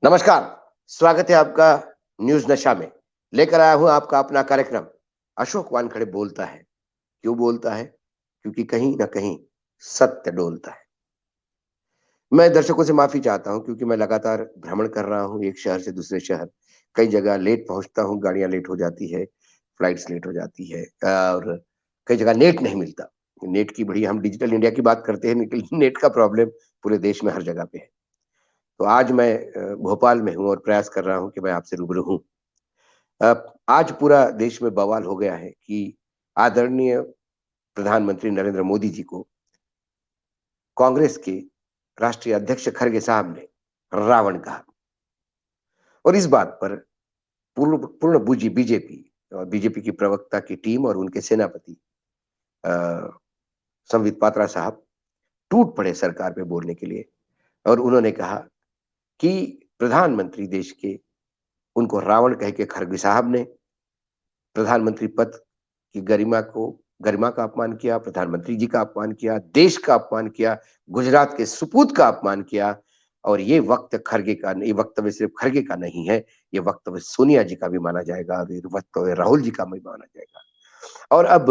नमस्कार। स्वागत है आपका न्यूज नशा में। लेकर आया हूं आपका अपना कार्यक्रम। अशोक वानखड़े बोलता है। क्यों बोलता है? क्योंकि कहीं ना कहीं सत्य डोलता है। मैं दर्शकों से माफी चाहता हूं क्योंकि मैं लगातार भ्रमण कर रहा हूं एक शहर से दूसरे शहर। कई जगह लेट पहुंचता हूं, गाड़ियां लेट हो जाती है, फ्लाइट्स लेट हो जाती है और कई जगह नेट नहीं मिलता। नेट की बड़ी, हम डिजिटल इंडिया की बात करते हैं लेकिन नेट का प्रॉब्लम पूरे देश में हर जगह पे है। तो आज मैं भोपाल में हूँ और प्रयास कर रहा हूँ कि मैं आपसे रूबरू हूँ। अ, आज पूरा देश में बवाल हो गया है कि आदरणीय प्रधानमंत्री नरेंद्र मोदी जी को कांग्रेस के राष्ट्रीय अध्यक्ष खड़गे साहब ने रावण कहा। और इस बात पर पूर्ण पूर्ण बुझी बीजेपी और बीजेपी की प्रवक्ता की टीम और उनके सेनापति अ, संबित पात्रा साहब टूट पड़े सरकार पे बोलने के लिए। और उन्होंने कहा कि प्रधानमंत्री देश के, उनको रावण कह के खड़गे साहब ने प्रधानमंत्री पद की गरिमा का अपमान किया, प्रधानमंत्री जी का अपमान किया, देश का अपमान किया, गुजरात के सुपूत का अपमान किया। और ये वक्त खरगे का, ये वक्तव्य सिर्फ खरगे का नहीं है, ये वक्तव्य सोनिया जी का भी माना जाएगा और ये वक्तव्य राहुल जी का भी माना जाएगा। और अब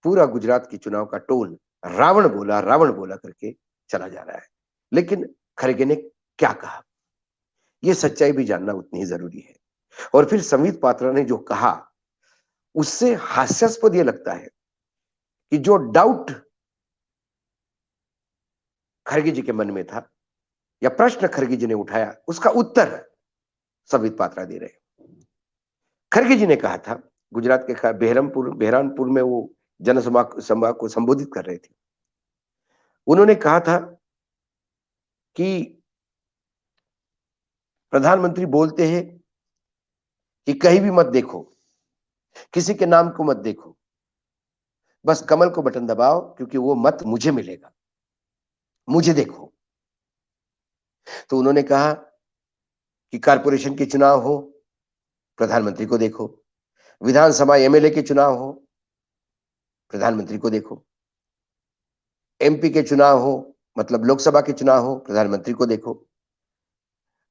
पूरा गुजरात के चुनाव का टोल रावण बोला करके चला जा रहा है। लेकिन खरगे ने क्या कहा, ये सच्चाई भी जानना उतनी ही जरूरी है। और फिर संबित पात्रा ने जो कहा, उससे हास्यास्पद ये लगता है कि जो डाउट खरगे जी के मन में था या प्रश्न खरगे जी ने उठाया, उसका उत्तर संबित पात्रा दे रहे हैं। खरगे जी ने कहा था, गुजरात के बेहरानपुर में वो जनसभा सभा को संबोधित कर रहे थे। उन्होंने कहा था कि प्रधानमंत्री बोलते हैं कि कहीं भी मत देखो, किसी के नाम को मत देखो, बस कमल को बटन दबाओ क्योंकि वो मत मुझे मिलेगा, मुझे देखो। तो उन्होंने कहा कि कारपोरेशन के चुनाव हो, प्रधानमंत्री को देखो, विधानसभा एमएलए के चुनाव हो, प्रधानमंत्री को देखो, एमपी के चुनाव हो, मतलब लोकसभा के चुनाव हो, प्रधानमंत्री को देखो।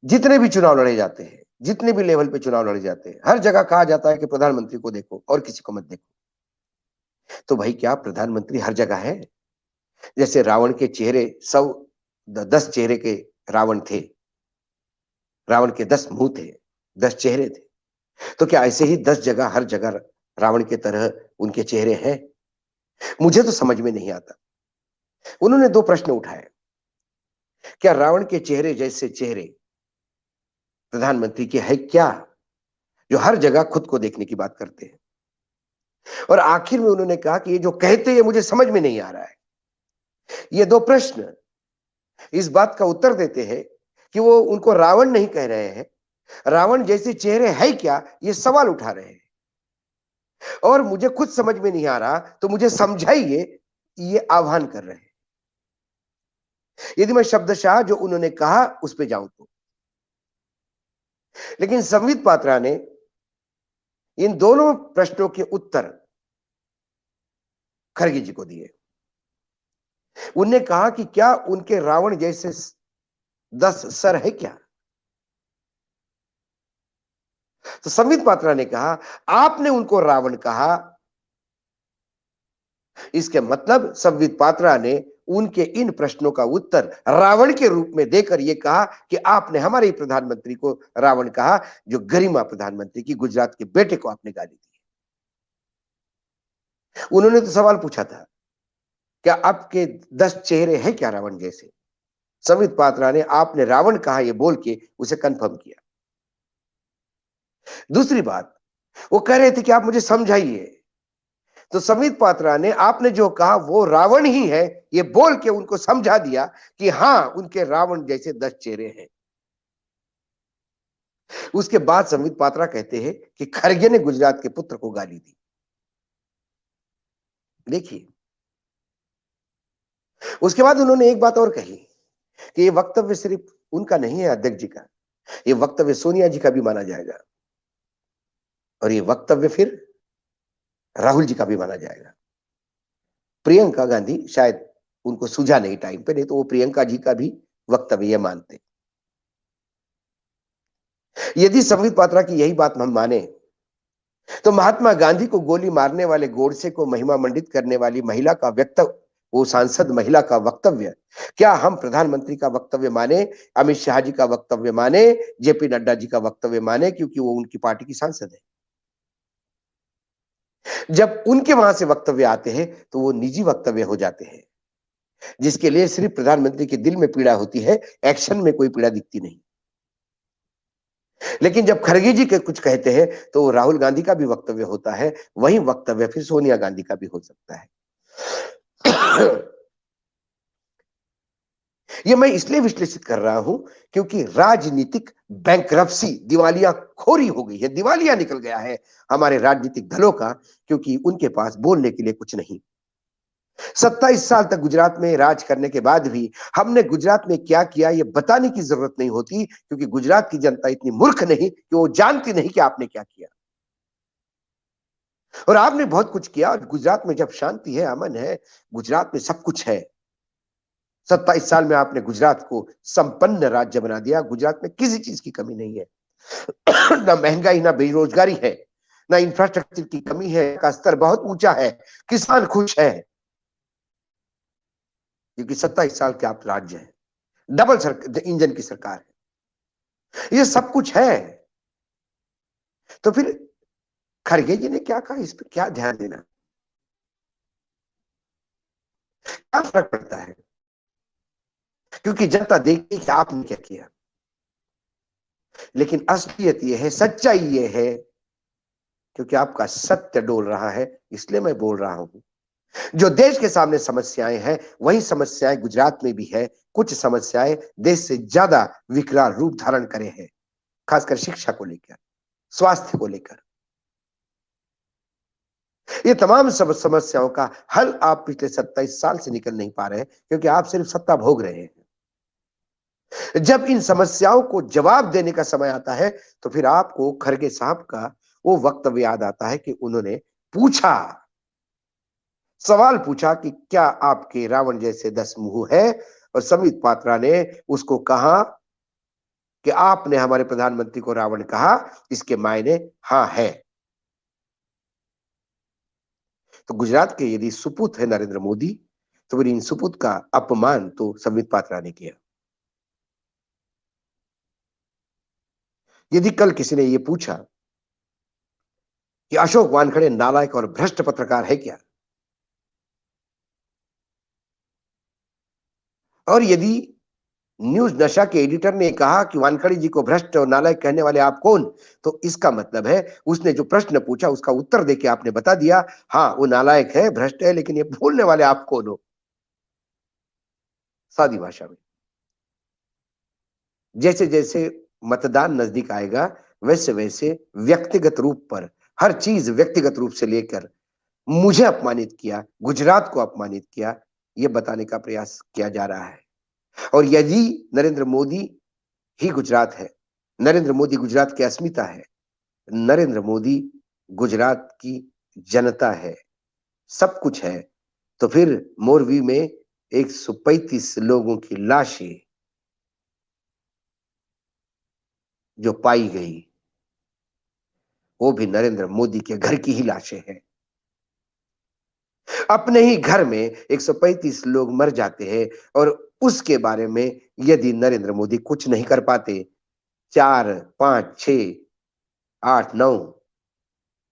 जितने भी चुनाव लड़े जाते हैं, जितने भी लेवल पे चुनाव लड़े जाते हैं, हर जगह कहा जाता है कि प्रधानमंत्री को देखो और किसी को मत देखो। तो भाई, क्या प्रधानमंत्री हर जगह है? जैसे रावण के चेहरे 10 चेहरे के रावण थे, रावण के 10 मुंह थे, 10 चेहरे थे। तो क्या ऐसे ही 10 जगह, हर जगह रावण के तरह उनके चेहरे हैं? मुझे तो समझ में नहीं आता। उन्होंने 2 प्रश्न उठाए। क्या रावण के चेहरे जैसे चेहरे प्रधानमंत्री के है क्या, जो हर जगह खुद को देखने की बात करते हैं? और आखिर में उन्होंने कहा कि ये जो कहते हैं मुझे समझ में नहीं आ रहा है। ये 2 प्रश्न इस बात का उत्तर देते हैं कि वो उनको रावण नहीं कह रहे हैं, रावण जैसे चेहरे है क्या, ये सवाल उठा रहे हैं। और मुझे खुद समझ में नहीं आ रहा तो मुझे समझाइए, ये आह्वान कर रहे हैं। यदि मैं शब्दशः जो उन्होंने कहा उस पे जाऊं तो, लेकिन संबित पात्रा ने इन दोनों प्रश्नों के उत्तर खरगे जी को दिए। उनने कहा कि क्या उनके रावण जैसे 10 सर है क्या? तो संबित पात्रा ने कहा, आपने उनको रावण कहा, इसके मतलब संबित पात्रा ने उनके इन प्रश्नों का उत्तर रावण के रूप में देकर यह कहा कि आपने हमारे प्रधानमंत्री को रावण कहा, जो गरिमा प्रधानमंत्री की, गुजरात के बेटे को आपने गाली दी। उन्होंने तो सवाल पूछा था, क्या आपके 10 चेहरे हैं क्या रावण जैसे? संबित पात्रा ने आपने रावण कहा यह बोल के उसे कंफर्म किया। दूसरी बात, वो कह रहे थे कि आप मुझे समझाइए। तो संबित पात्रा ने आपने जो कहा वो रावण ही है, ये बोल के उनको समझा दिया कि हां, उनके रावण जैसे 10 चेहरे हैं। उसके बाद संबित पात्रा कहते हैं कि खरगे ने गुजरात के पुत्र को गाली दी। देखिए, उसके बाद उन्होंने एक बात और कही कि ये वक्तव्य सिर्फ उनका नहीं है, अध्यक्ष जी का, ये वक्तव्य सोनिया जी का भी माना जाएगा और ये वक्तव्य फिर राहुल जी का भी माना जाएगा। प्रियंका गांधी शायद उनको सूझा नहीं टाइम पे, नहीं तो वो प्रियंका जी का भी वक्तव्य मानते। यदि संबित पात्रा की यही बात हम माने तो महात्मा गांधी को गोली मारने वाले गोडसे को महिमा मंडित करने वाली महिला का वक्तव्य, वो सांसद महिला का वक्तव्य, क्या हम प्रधानमंत्री का वक्तव्य माने, अमित शाह जी का वक्तव्य माने, जेपी नड्डा जी का वक्तव्य माने, क्योंकि वो उनकी पार्टी की सांसद है। जब उनके वहां से वक्तव्य आते हैं तो वो निजी वक्तव्य हो जाते हैं, जिसके लिए सिर्फ प्रधानमंत्री के दिल में पीड़ा होती है, एक्शन में कोई पीड़ा दिखती नहीं। लेकिन जब खड़गे जी के कुछ कहते हैं तो राहुल गांधी का भी वक्तव्य होता है, वही वक्तव्य फिर सोनिया गांधी का भी हो सकता है। ये मैं इसलिए विश्लेषित कर रहा हूं क्योंकि राजनीतिक बैंकरप्सी, दिवालियाखोरी हो गई है, दिवालिया निकल गया है हमारे राजनीतिक दलों का, क्योंकि उनके पास बोलने के लिए कुछ नहीं। 27 साल तक गुजरात में राज करने के बाद भी हमने गुजरात में क्या किया ये बताने की जरूरत नहीं होती, क्योंकि गुजरात की जनता इतनी मूर्ख नहीं कि वो जानती नहीं कि आपने क्या किया। और आपने बहुत कुछ किया, और गुजरात में जब शांति है, अमन है, गुजरात में सब कुछ है। 27 साल में आपने गुजरात को संपन्न राज्य बना दिया। गुजरात में किसी चीज की कमी नहीं है। ना महंगाई, ना बेरोजगारी है, ना इंफ्रास्ट्रक्चर की कमी है, का स्तर बहुत ऊंचा है, किसान खुश है, क्योंकि 27 साल के आप राज्य है, डबल इंजन की सरकार है, ये सब कुछ है। तो फिर खड़गे जी ने क्या कहा, इस पर क्या ध्यान देना, क्या फर्क पड़ता है, क्योंकि जनता देखती कि आपने क्या किया। लेकिन असलियत यह है, सच्चाई यह है, क्योंकि आपका सत्य डोल रहा है, इसलिए मैं बोल रहा हूं। जो देश के सामने समस्याएं हैं, वही समस्याएं गुजरात में भी है। कुछ समस्याएं देश से ज्यादा विकराल रूप धारण करे हैं, खासकर शिक्षा को लेकर, स्वास्थ्य को लेकर। ये तमाम सब समस्याओं का हल आप पिछले 27 साल से निकल नहीं पा रहे हैं, क्योंकि आप सिर्फ सत्ता भोग रहे हैं। जब इन समस्याओं को जवाब देने का समय आता है तो फिर आपको खरगे साहब का वो वक्तव्य याद आता है कि उन्होंने पूछा, सवाल पूछा कि क्या आपके रावण जैसे 10 मुंह है, और संबित पात्रा ने उसको कहा कि आपने हमारे प्रधानमंत्री को रावण कहा, इसके मायने हां है। तो गुजरात के यदि सुपुत है नरेंद्र मोदी, तो फिर इन सुपुत का अपमान तो संबित पात्रा ने किया। यदि कल किसी ने यह पूछा कि अशोक वानखड़े नालायक और भ्रष्ट पत्रकार है क्या, और यदि न्यूज नशा के एडिटर ने कहा कि वानखड़े जी को भ्रष्ट और नालायक कहने वाले आप कौन, तो इसका मतलब है उसने जो प्रश्न पूछा उसका उत्तर देके आपने बता दिया, हाँ वो नालायक है, भ्रष्ट है, लेकिन ये बोलने वाले आप कौन हो, सादी भाषा में। जैसे जैसे मतदान नजदीक आएगा, वैसे वैसे व्यक्तिगत रूप पर हर चीज व्यक्तिगत रूप से लेकर मुझे अपमानित किया, गुजरात को अपमानित किया, यह बताने का प्रयास किया जा रहा है। और यदि नरेंद्र मोदी ही गुजरात है, नरेंद्र मोदी गुजरात की अस्मिता है, नरेंद्र मोदी गुजरात की जनता है, सब कुछ है, तो फिर मोरवी में 135 लोगों की लाशें जो पाई गई, वो भी नरेंद्र मोदी के घर की ही लाशें हैं। अपने ही घर में 135 लोग मर जाते हैं, और उसके बारे में यदि नरेंद्र मोदी कुछ नहीं कर पाते, 4, 5, 6, 8, 9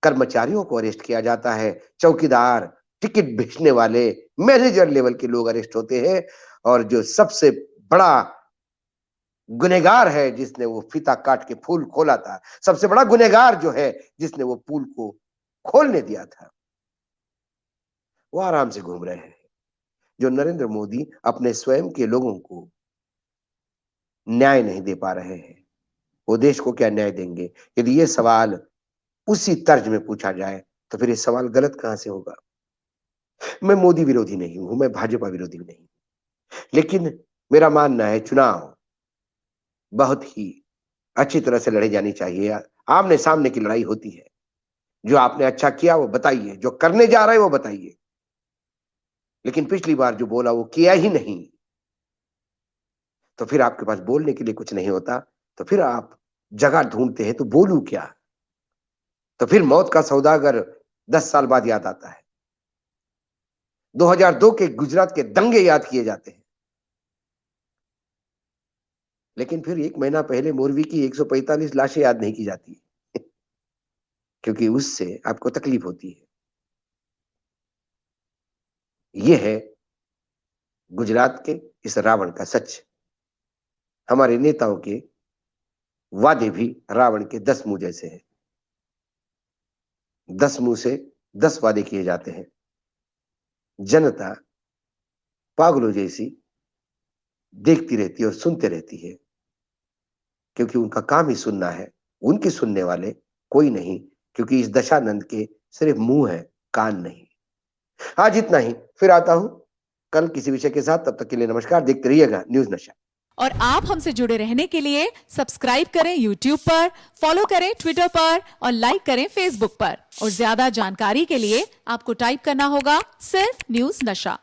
कर्मचारियों को अरेस्ट किया जाता है, चौकीदार, टिकट बेचने वाले, मैनेजर लेवल के लोग अरेस्ट होते हैं, और जो सबसे बड़ा गुनहगार है जिसने वो फीता काट के फूल खोला था, सबसे बड़ा गुनहगार जो है जिसने वो पुल को खोलने दिया था, वो आराम से घूम रहे हैं। जो नरेंद्र मोदी अपने स्वयं के लोगों को न्याय नहीं दे पा रहे हैं, वो देश को क्या न्याय देंगे। यदि ये सवाल उसी तर्ज में पूछा जाए तो फिर ये सवाल गलत कहां से होगा। मैं मोदी विरोधी नहीं हूं, मैं भाजपा विरोधी भी नहीं, लेकिन मेरा मानना है चुनाव बहुत ही अच्छी तरह से लड़े जानी चाहिए। आमने सामने की लड़ाई होती है, जो आपने अच्छा किया वो बताइए, जो करने जा रहे हैं वो बताइए। लेकिन पिछली बार जो बोला वो किया ही नहीं, तो फिर आपके पास बोलने के लिए कुछ नहीं होता, तो फिर आप जगह ढूंढते हैं तो बोलूं क्या। तो फिर मौत का सौदागर 10 साल बाद याद आता है। 2002 के गुजरात के दंगे याद किए जाते हैं। लेकिन फिर 1 महीना पहले मोरवी की 145 लाशें याद नहीं की जाती क्योंकि उससे आपको तकलीफ होती है। यह है गुजरात के इस रावण का सच। हमारे नेताओं के वादे भी रावण के 10 मुंह जैसे हैं। 10 मुंह से 10 वादे किए जाते हैं। जनता पागलों जैसी देखती रहती है और सुनते रहती है क्योंकि उनका काम ही सुनना है। उनके सुनने वाले कोई नहीं, क्योंकि इस दशानंद के सिर्फ मुंह है, कान नहीं। आज इतना ही, फिर आता हूं कल किसी विषय के साथ। तब तक के लिए नमस्कार। देखते रहिएगा न्यूज नशा। और आप हमसे जुड़े रहने के लिए सब्सक्राइब करें YouTube पर, फॉलो करें Twitter पर और लाइक करें Facebook पर। और ज्यादा जानकारी के लिए आपको टाइप करना होगा सिर्फ न्यूज नशा।